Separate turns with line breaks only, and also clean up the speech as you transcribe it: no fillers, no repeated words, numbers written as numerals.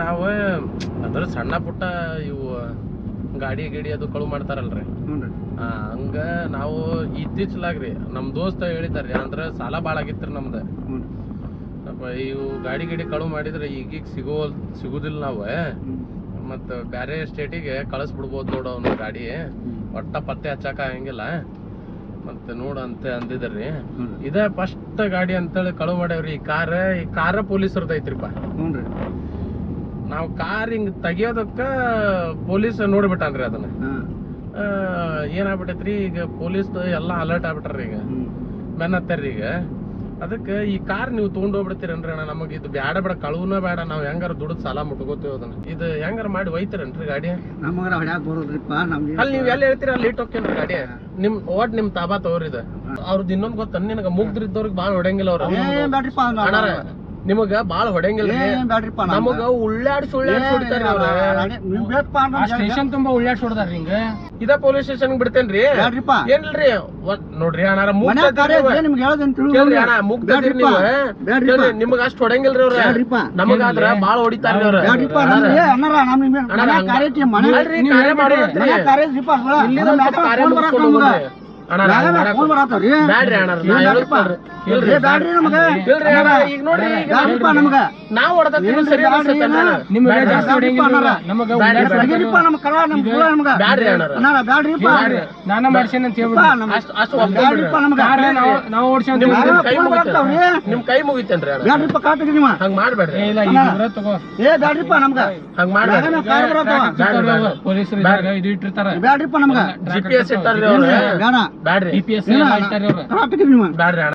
ನಾವು ಅದ್ರ ಸಣ್ಣ ಪುಟ್ಟ ಇವು ಗಾಡಿ ಅದು ಕಳು ಮಾಡ್ತಾರಲ್ರಿ, ಹಂಗ ನಾವು ಇತ್ತೀಚಲಾಗ್ರಿ ನಮ್ ದೋಸ್ತ ಹೇಳಿದಾರ್ರಿ, ಅಂದ್ರ ಸಾಲ ಬಾಳ ಆಗಿತ್ರಿ ನಮ್ದ. ಇವು ಗಾಡಿ ಕಳು ಮಾಡಿದ್ರೆ ಈಗೀಗ ಸಿಗುದಿಲ್ಲ ನಾವು, ಮತ್ತ ಬ್ಯಾರೆ ಸ್ಟೇಟಿಗೆ ಕಳಿಸ್ಬಿಡ್ಬೋದು ನೋಡ ಅವ್ನ ಗಾಡಿ, ಒಟ್ಟ ಪತ್ತೆ ಹಚ್ಚಾಕ ಆಗಂಗಿಲ್ಲ ಮತ್ತೆ ನೋಡ ಅಂತ ಅಂದಿದ್ರಿ. ಇದ ಫಸ್ಟ್ ಗಾಡಿ ಅಂತೇಳಿ ಕಳು ಮಾಡ್ಯಾವ್ರಿ. ಈ ಕಾರ ಪೊಲೀಸರ್ದ ಐತ್ರಿಪ್ಪ. ನಾವ್ ಕಾರ್ ಹಿಂಗ್ ತೆಗಿಯೋದಕ್ಕ ಪೊಲೀಸ್ ನೋಡ್ಬಿಟ್ಟಾನ್ರಿ ಅದನ್ನ. ಏನಾಗ್ಬಿಟ್ಟೈತ್ರಿ ಈಗ ಪೊಲೀಸ್ ಎಲ್ಲಾ ಅಲರ್ಟ್ ಆಗ್ಬಿಟ್ರಿ, ಈಗ ಬೆನ್ನತ್ತಾರ್ರಿ. ಈಗ ಅದಕ್ಕೆ ಈ ಕಾರ್ ನೀವು ತಗೊಂಡ್ ಹೋಗ್ಬಿಡ್ತೀರನ್ರಿ ಅಣ್ಣ, ನಮಗ್ ಇದು ಬ್ಯಾಡ ಬೇಡ, ಕಳುನ ಬೇಡ, ನಾವ್ ಹೆಂಗಾರ ದುಡ್ಡು ಸಾಲ ಮುಟ್ಕೋತೀವಿ ಅದನ್ನ, ಇದು ಹೆಂಗಾರ ಮಾಡಿ ಒಯ್ತೀರನ್ರಿ ಗಾಡಿ? ಅಲ್ಲಿ ನೀವ್ ಎಲ್ಲಿ ಹೇಳ್ತೀರ ಅಲ್ಲಿ ಇಟ್ಟು ಹೋಗ್ತೇನ್ರಿ ಗಾಡಿ. ನಿಮ್ ತಾಬಾ ತಗೋರಿದ ಅವ್ರದ್ದು. ಇನ್ನೊಂದ್ ಗೊತ್ತ ನಿನಗ ಮುಗ್ದ್ರಿದ್ದವ್ರಿಗೆ ಬಾಳ್ ಹೊಡೆಯಂಗಿಲ್ಲ ಅವ್ರ, ನಿಮಗ ಬಾಳ್ ಹೊಡೆಯಂಗಿಲ್ಲ, ನಮಗ ಉಳ್ಳಾಡ್ಸಿ ಹೊಡಿತಾರ್ರಿ ಅವ್ರ.
ಸ್ಟೇಷನ್ ತುಂಬಾ ಉಳ್ಳಾಡ್ಸಿ ಹೊಡ್ದಾರ್ರಿ ಹಿಂಗ.
ಇದ ಪೊಲೀಸ್ ಸ್ಟೇಷನ್ ಬಿಡ್ತೇನ್ರಿ ಏನ್ರಿ? ನೋಡ್ರಿ ಅಣ್ಣ, ನಿಮಗ ಅಷ್ಟ್ ಹೊಡೆಯಂಗಿಲ್ರಿ ಅವ್ರ, ನಮಗಾದ್ರ ಬಾಳ್ ಹೊಡಿತಾರ್ರಿ ಅವ್ರ. ನಾವ್
ನಾನ ಮಾಡ್ಸೇನ ಅಂತ
ನಿಮ್ ಕೈ ಮುಗಿತೇನ್ರಿ ಹಂಗ ಮಾಡ್ಬೇಡ್ರಿ. ಹಂಗ ಮಾಡ್ಬೇಡ್ರಿ.
ಪೊಲೀಸರು ಇದು ಇಟ್ಟಿರ್ತಾರ,
GPS ಇಟ್ಟಾರ್ರಿ ಅವ್ರ. ಬ್ಯಾಡ್ರಿ
GPS
ಬ್ಯಾಡ್ರಿ ಅಣ್ಣ.